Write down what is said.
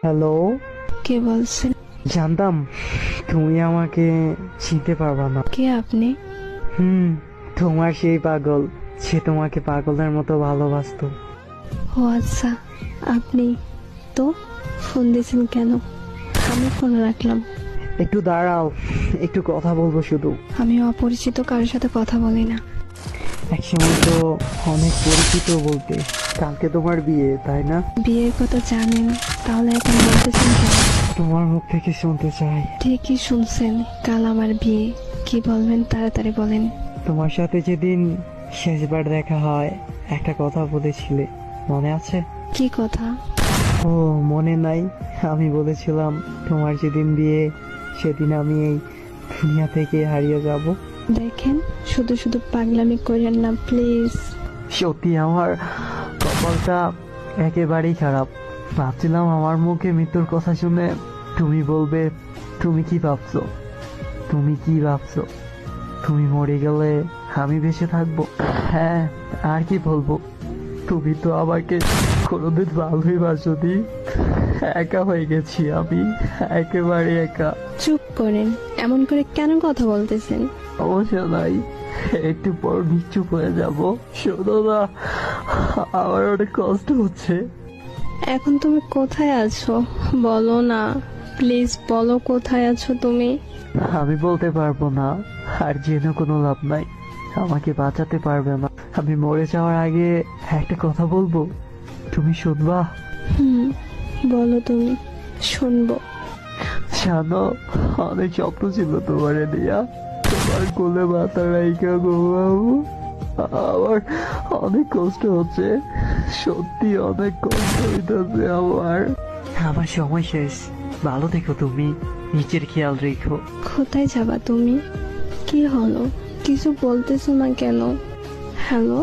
Hello. কে বলছেন? জানতাম তুমি আমাকে চিনতে পারবা না। কে আপনি? হুম, তোমার সেই পাগল, সে তোমাকে পাগলের মতো ভালোবাসতো। ও আচ্ছা, আপনি তো ফোন দিয়েছেন কেন? আমি ফোন রাখলাম। একটু দাঁড়াও, একটু কথা বলবো শুধু। আমি অপরিচিত কারোর সাথে কথা বলি না। একসময় তো অনেক পরিচিত বলতে। কালকে তোমার বিয়ে, তাই না? বিয়ের কথা জানেন, তাহলে এখন বলতেছেন কেন? তোমার মুখ থেকে শুনতে চাই। ঠিকই শুনছেন, কাল আমার বিয়ে। কি বলবেন তাড়াতাড়ি বলেন। তোমার সাথে যেদিন শেষবার দেখা হয়, একটা কথা বলেছিলে, মনে আছে? কি কথা? ও, মনে নাই? আমি বলেছিলাম তোমার যেদিন বিয়ে সেদিন আমি এই দুনিয়া থেকে হারিয়ে যাব। দেখেন, শুধু শুধু পাগলামি করেন না প্লিজ। সত্যি আমার কপালটা একেবারেই খারাপ। ভাবছিলাম আমার মুখে মৃত্যুর কথা শুনে তুমি বলবে তুমি কি ভাবছো, তুমি কি ভাবছো, তুমি মরে গেলে আমি বেঁচে থাকবো। হ্যাঁ, আর কি বলবো, তুমি তো আমাকে কোনোদিন ভালোই বাসোনি। একা হয়ে গেছি আমি, একেবারে একা। চুপ করেন, এমন করে কেন কথা বলতেছেন? সমস্যা নাই, একটু পর নিশ্চুপ হয়ে যাব। শোনো না, আমার অনেক কষ্ট হচ্ছে। এখন তুমি কোথায় আছো বলো না, প্লিজ বলো কোথায় আছো তুমি। আমি বলতে পারবো না, আর জেনে কোনো লাভ নাই। আমাকে বাঁচাতে পারবে না। আমি মরে যাওয়ার আগে একটা কথা বলবো, তুমি শুনবা? হুম, বলো তুমি, শুনবো। জানো, অনেক স্বপ্ন ছিল তোমারে দিয়া, তোমার কোলে মাথা রাইখা ঘুমাবো। আমার অনেক কষ্ট হচ্ছে, সত্যি অনেক কষ্ট হইতেছে আমার। আমার সময় শেষ, ভালো থেকো তুমি, নিজের খেয়াল রেখো। কোথায় যাবা তুমি? কি হলো, কিছু বলতেছো না কেন? হ্যালো।